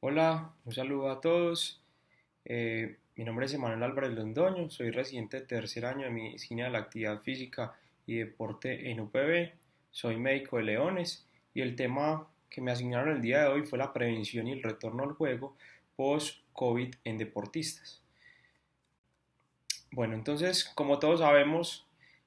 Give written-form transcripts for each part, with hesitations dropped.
Hola, un saludo a todos. Mi nombre es Emanuel Álvarez Londoño, soy residente de tercer año de Medicina de la Actividad Física y Deporte en UPB. Soy médico de Leones y el tema que me asignaron el día de hoy fue la prevención y el retorno al juego post-COVID en deportistas. Bueno, entonces, como todos sabemos,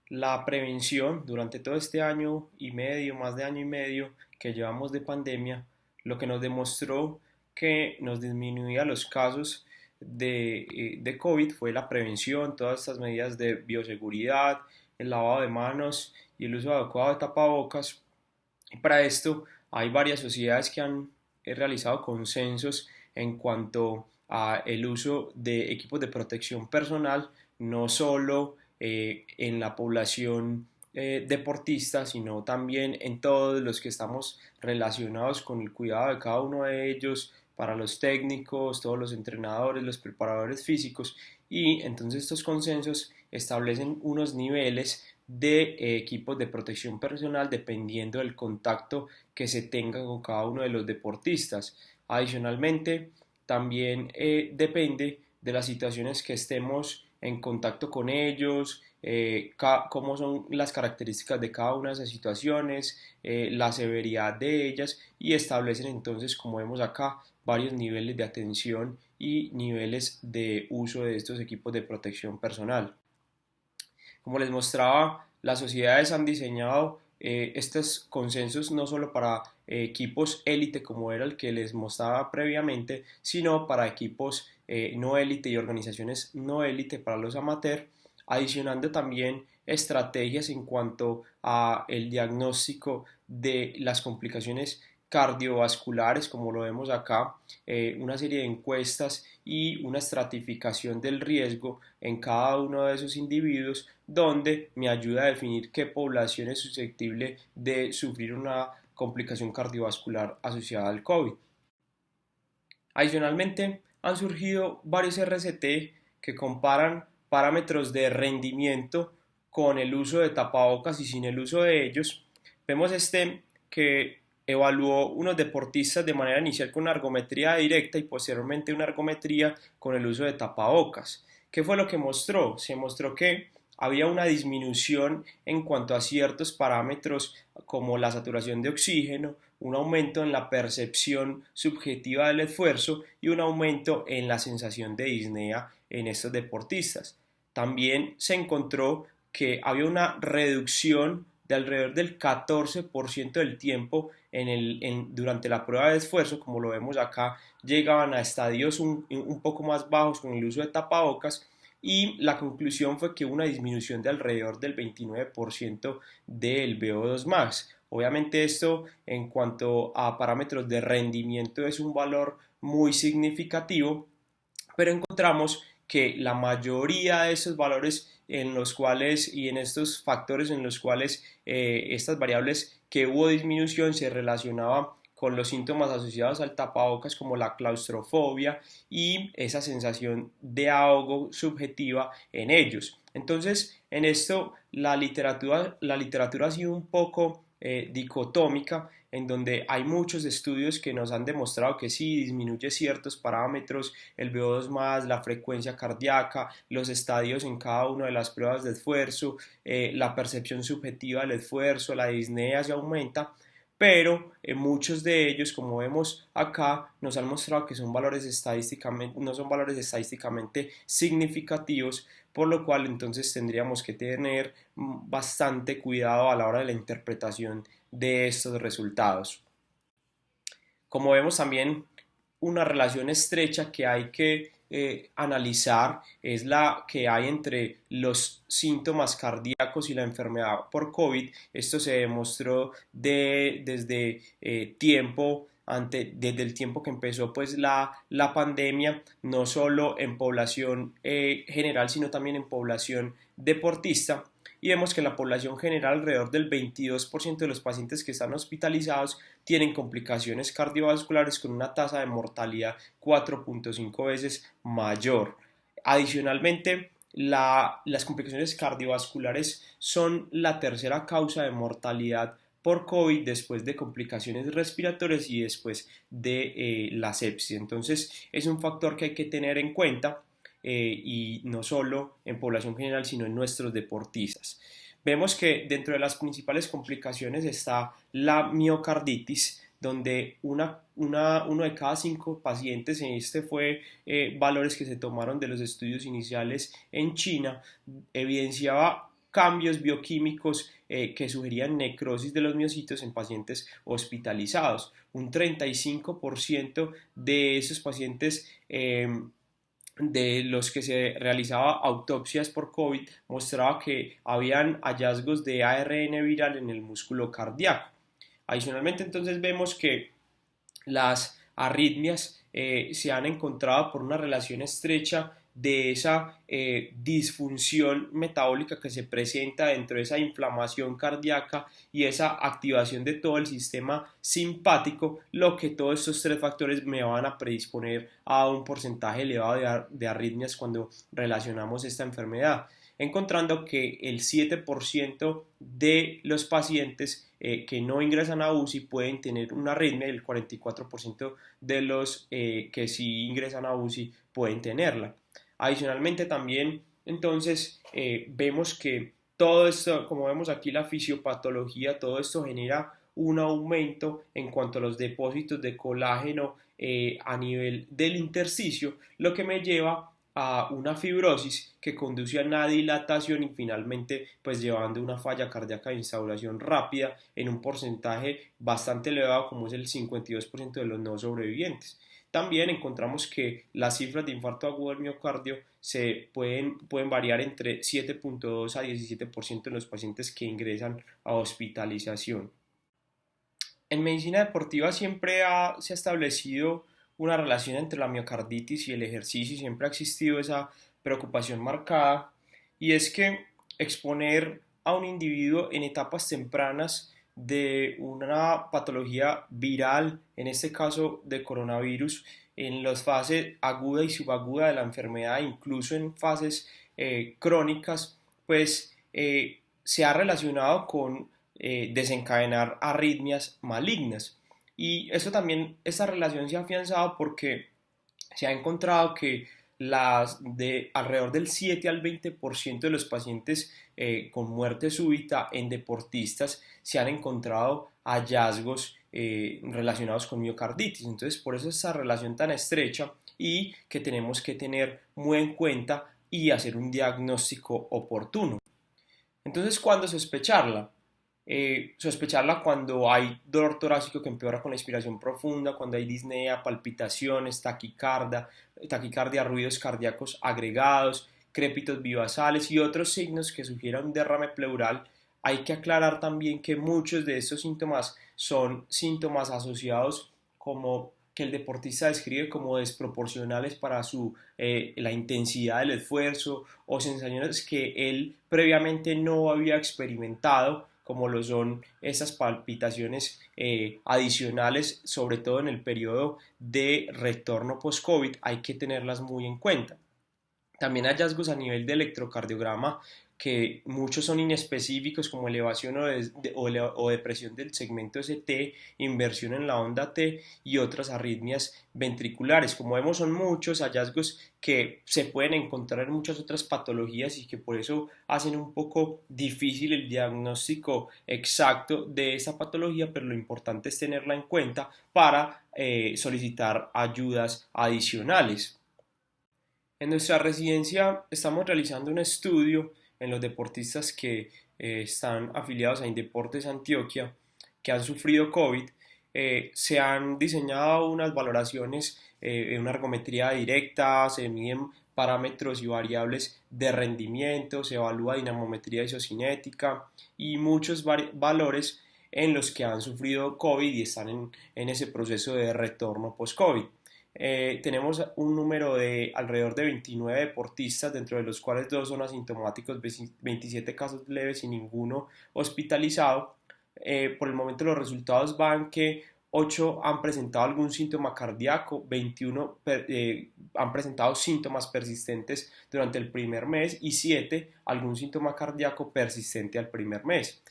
la prevención durante todo este año y medio, más de año y medio que llevamos de pandemia, lo que nos demostró que nos disminuía los casos de COVID fue la prevención, todas estas medidas de bioseguridad, el lavado de manos y el uso adecuado de tapabocas. Y para esto hay varias sociedades que han realizado consensos en cuanto a el uso de equipos de protección personal, no solo en la población deportista, sino también en todos los que estamos relacionados con el cuidado de cada uno de ellos, para los técnicos, todos los entrenadores, los preparadores físicos, y entonces estos consensos establecen unos niveles de equipos de protección personal dependiendo del contacto que se tenga con cada uno de los deportistas. Adicionalmente, también depende de las situaciones que estemos en contacto con ellos, cómo son las características de cada una de esas situaciones, la severidad de ellas, y establecen entonces, como vemos acá, varios niveles de atención y niveles de uso de estos equipos de protección personal. Como les mostraba, las sociedades han diseñado estos consensos no solo para equipos élite como era el que les mostraba previamente, sino para equipos no élite y organizaciones no élite para los amateurs, adicionando también estrategias en cuanto a el diagnóstico de las complicaciones cardiovasculares, como lo vemos acá, una serie de encuestas y una estratificación del riesgo en cada uno de esos individuos, donde me ayuda a definir qué población es susceptible de sufrir una complicación cardiovascular asociada al COVID. Adicionalmente, han surgido varios RCT que comparan parámetros de rendimiento con el uso de tapabocas y sin el uso de ellos. Vemos que evaluó unos deportistas de manera inicial con una ergometría directa y posteriormente una ergometría con el uso de tapabocas. ¿Qué fue lo que mostró? Se mostró que había una disminución en cuanto a ciertos parámetros como la saturación de oxígeno, un aumento en la percepción subjetiva del esfuerzo y un aumento en la sensación de disnea en estos deportistas. También se encontró que había una reducción de alrededor del 14% del tiempo durante la prueba de esfuerzo, como lo vemos acá, llegaban a estadios un poco más bajos con el uso de tapabocas, y la conclusión fue que hubo una disminución de alrededor del 29% del VO2 max. Obviamente esto en cuanto a parámetros de rendimiento es un valor muy significativo, pero encontramos que la mayoría de esos valores en los cuales y en estos factores en los cuales estas variables que hubo disminución se relacionaban con los síntomas asociados al tapabocas como la claustrofobia y esa sensación de ahogo subjetiva en ellos. Entonces, en esto la literatura ha sido un poco dicotómica, en donde hay muchos estudios que nos han demostrado que sí disminuye ciertos parámetros, el VO2 más, la frecuencia cardíaca, los estadios en cada una de las pruebas de esfuerzo, la percepción subjetiva del esfuerzo, la disnea se aumenta, pero muchos de ellos, como vemos acá, nos han mostrado que son valores estadísticamente, no son valores estadísticamente significativos, por lo cual entonces tendríamos que tener bastante cuidado a la hora de la interpretación de estos resultados. Como vemos también, una relación estrecha que hay que analizar es la que hay entre los síntomas cardíacos y la enfermedad por COVID. Esto se demostró desde desde el tiempo que empezó pues la pandemia, no solo en población general, sino también en población deportista, y vemos que en la población general alrededor del 22% de los pacientes que están hospitalizados tienen complicaciones cardiovasculares con una tasa de mortalidad 4.5 veces mayor. Adicionalmente, las complicaciones cardiovasculares son la tercera causa de mortalidad por COVID después de complicaciones respiratorias y después de la sepsis. Entonces es un factor que hay que tener en cuenta y no solo en población general, sino en nuestros deportistas. Vemos que dentro de las principales complicaciones está la miocarditis, donde uno de cada 5 pacientes, este fue valores que se tomaron de los estudios iniciales en China, evidenciaba cambios bioquímicos que sugerían necrosis de los miocitos en pacientes hospitalizados. Un 35% de esos pacientes de los que se realizaba autopsias por COVID mostraba que habían hallazgos de ARN viral en el músculo cardíaco. Adicionalmente, entonces vemos que las arritmias se han encontrado por una relación estrecha de esa disfunción metabólica que se presenta dentro de esa inflamación cardíaca y esa activación de todo el sistema simpático, lo que todos estos 3 factores me van a predisponer a un porcentaje elevado de arritmias cuando relacionamos esta enfermedad, encontrando que el 7% de los pacientes que no ingresan a UCI pueden tener una arritmia y el 44% de los que sí ingresan a UCI pueden tenerla. Adicionalmente también entonces vemos que todo esto, como vemos aquí la fisiopatología, todo esto genera un aumento en cuanto a los depósitos de colágeno a nivel del intersticio, lo que me lleva a una fibrosis que conduce a una dilatación y finalmente pues llevando una falla cardíaca de instauración rápida en un porcentaje bastante elevado como es el 52% de los no sobrevivientes. También encontramos que las cifras de infarto agudo del miocardio pueden variar entre 7.2 a 17% en los pacientes que ingresan a hospitalización. En medicina deportiva se ha establecido una relación entre la miocarditis y el ejercicio y siempre ha existido esa preocupación marcada, y es que exponer a un individuo en etapas tempranas de una patología viral, en este caso de coronavirus, en las fases aguda y subaguda de la enfermedad, incluso en fases crónicas, pues se ha relacionado con desencadenar arritmias malignas. Y eso también, esta relación se ha afianzado porque se ha encontrado que alrededor del 7 al 20% de los pacientes con muerte súbita en deportistas se han encontrado hallazgos relacionados con miocarditis. Entonces, por eso esa relación tan estrecha y que tenemos que tener muy en cuenta y hacer un diagnóstico oportuno. Entonces, ¿cuándo sospecharla? Sospecharla cuando hay dolor torácico que empeora con la inspiración profunda, cuando hay disnea, palpitaciones, taquicardia, ruidos cardíacos agregados, crépitos bivasales y otros signos que sugieran un derrame pleural. Hay que aclarar también que muchos de estos síntomas son síntomas asociados como que el deportista describe como desproporcionales para la intensidad del esfuerzo o sensaciones que él previamente no había experimentado, como lo son esas palpitaciones adicionales, sobre todo en el periodo de retorno post-COVID, hay que tenerlas muy en cuenta. También hallazgos a nivel de electrocardiograma que muchos son inespecíficos como elevación o depresión del segmento ST, inversión en la onda T y otras arritmias ventriculares. Como vemos son muchos hallazgos que se pueden encontrar en muchas otras patologías y que por eso hacen un poco difícil el diagnóstico exacto de esa patología, pero lo importante es tenerla en cuenta para solicitar ayudas adicionales. En nuestra residencia estamos realizando un estudio en los deportistas que están afiliados a Indeportes Antioquia, que han sufrido COVID. Se han diseñado unas valoraciones en una ergometría directa, se miden parámetros y variables de rendimiento, se evalúa dinamometría isocinética y muchos valores en los que han sufrido COVID y están en ese proceso de retorno post-COVID. Tenemos un número de alrededor de 29 deportistas, dentro de los cuales 2 son asintomáticos, 27 casos leves y ninguno hospitalizado. Por el momento los resultados van que 8 han presentado algún síntoma cardíaco, 21 han presentado síntomas persistentes durante el primer mes y 7 algún síntoma cardíaco persistente al primer mes.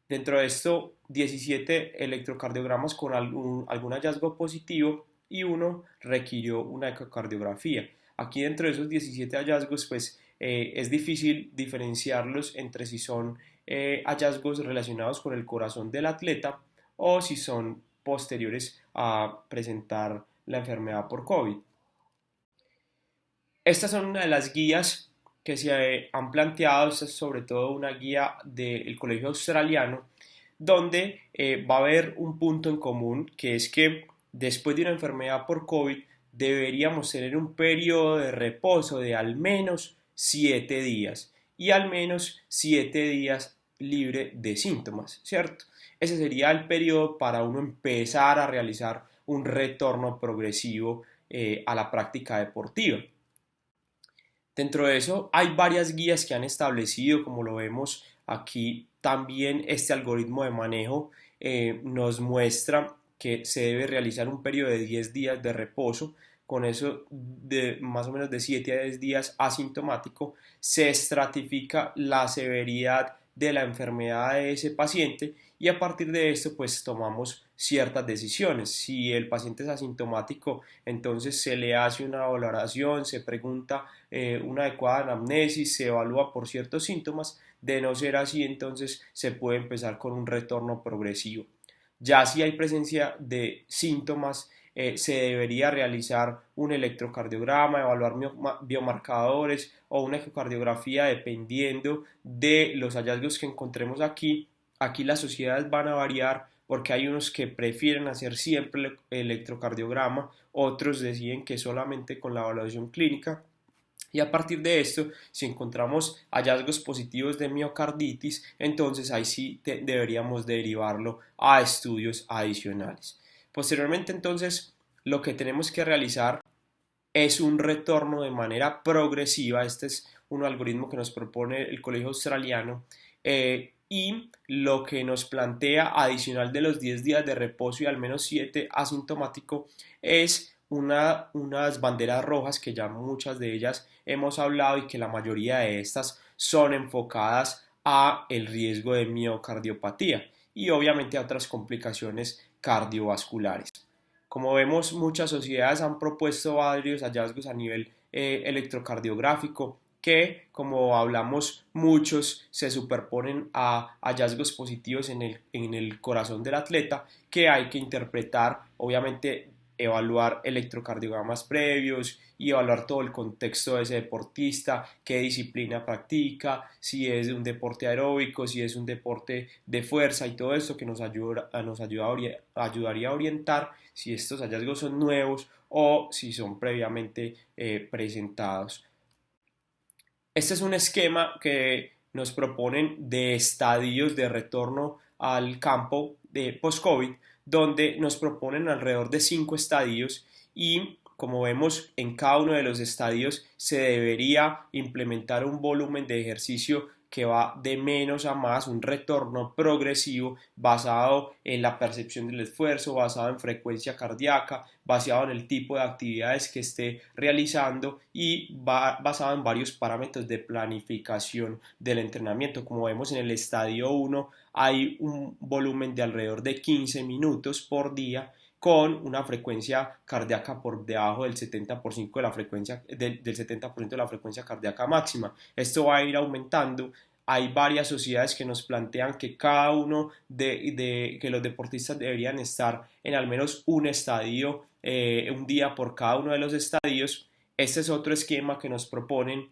Dentro de esto, 17 electrocardiogramas con algún hallazgo positivo y uno requirió una ecocardiografía. Aquí dentro de esos 17 hallazgos, pues es difícil diferenciarlos entre si son hallazgos relacionados con el corazón del atleta o si son posteriores a presentar la enfermedad por COVID. Estas son una de las guías que se han planteado, esta es sobre todo una guía del Colegio Australiano, donde va a haber un punto en común, que es que después de una enfermedad por COVID deberíamos tener un periodo de reposo de al menos 7 días y al menos 7 días libre de síntomas, ¿cierto? Ese sería el periodo para uno empezar a realizar un retorno progresivo a la práctica deportiva. Dentro de eso hay varias guías que han establecido, como lo vemos aquí, también este algoritmo de manejo nos muestra que se debe realizar un periodo de 10 días de reposo, con eso de más o menos de 7 a 10 días asintomático, se estratifica la severidad de la enfermedad de ese paciente y a partir de esto pues tomamos ciertas decisiones. Si el paciente es asintomático, entonces se le hace una valoración, se pregunta una adecuada anamnesis, se evalúa por ciertos síntomas. De no ser así, entonces se puede empezar con un retorno progresivo. Ya si hay presencia de síntomas, se debería realizar un electrocardiograma, evaluar biomarcadores o una ecocardiografía dependiendo de los hallazgos que encontremos aquí. Aquí las sociedades van a variar porque hay unos que prefieren hacer siempre el electrocardiograma, otros deciden que solamente con la evaluación clínica. Y a partir de esto, si encontramos hallazgos positivos de miocarditis, entonces ahí sí deberíamos derivarlo a estudios adicionales. Posteriormente, entonces, lo que tenemos que realizar es un retorno de manera progresiva. Este es un algoritmo que nos propone el Colegio Australiano y lo que nos plantea adicional de los 10 días de reposo y al menos 7 asintomático es unas banderas rojas que ya muchas de ellas hemos hablado y que la mayoría de estas son enfocadas a el riesgo de miocardiopatía y obviamente a otras complicaciones cardiovasculares. Como vemos, muchas sociedades han propuesto varios hallazgos a nivel electrocardiográfico que, como hablamos, muchos se superponen a hallazgos positivos en el corazón del atleta que hay que interpretar, obviamente evaluar electrocardiogramas previos y evaluar todo el contexto de ese deportista, qué disciplina practica, si es un deporte aeróbico, si es un deporte de fuerza y todo esto que ayudaría a orientar si estos hallazgos son nuevos o si son previamente presentados. Este es un esquema que nos proponen de estadios de retorno al campo de post-COVID, donde nos proponen alrededor de 5 estadios y como vemos en cada uno de los estadios se debería implementar un volumen de ejercicio que va de menos a más, un retorno progresivo basado en la percepción del esfuerzo, basado en frecuencia cardíaca, basado en el tipo de actividades que esté realizando y basado en varios parámetros de planificación del entrenamiento. Como vemos en el estadio 1 hay un volumen de alrededor de 15 minutos por día con una frecuencia cardíaca por debajo del 70% de la frecuencia, del 70% de la frecuencia cardíaca máxima. Esto va a ir aumentando. Hay varias sociedades que nos plantean que cada uno que los deportistas deberían estar en al menos un estadio, un día por cada uno de los estadios. Este es otro esquema que nos proponen.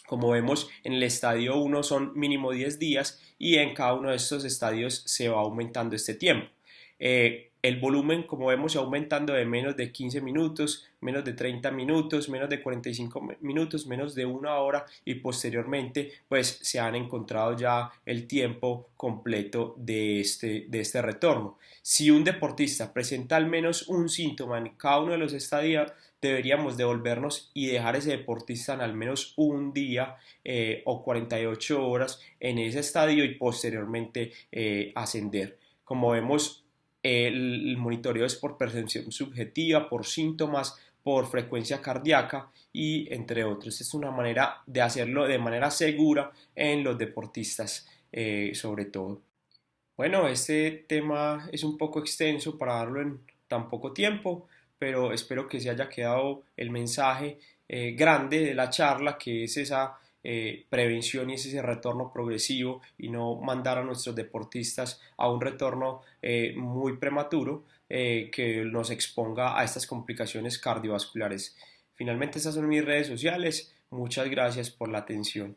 Como vemos en el estadio 1 son mínimo 10 días y en cada uno de estos estadios se va aumentando este tiempo. El volumen, como vemos, se va aumentando de menos de 15 minutos, menos de 30 minutos, menos de 45 minutos, menos de una hora y posteriormente pues se han encontrado ya el tiempo completo de este retorno. Si un deportista presenta al menos un síntoma en cada uno de los estadios, deberíamos devolvernos y dejar ese deportista en al menos un día o 48 horas en ese estadio y posteriormente ascender. Como vemos, el monitoreo es por percepción subjetiva, por síntomas, por frecuencia cardíaca y entre otros. Es una manera de hacerlo de manera segura en los deportistas sobre todo. Bueno, este tema es un poco extenso para darlo en tan poco tiempo, pero espero que se haya quedado el mensaje grande de la charla, que es esa prevención y es ese retorno progresivo y no mandar a nuestros deportistas a un retorno muy prematuro que nos exponga a estas complicaciones cardiovasculares. Finalmente, estas son mis redes sociales. Muchas gracias por la atención.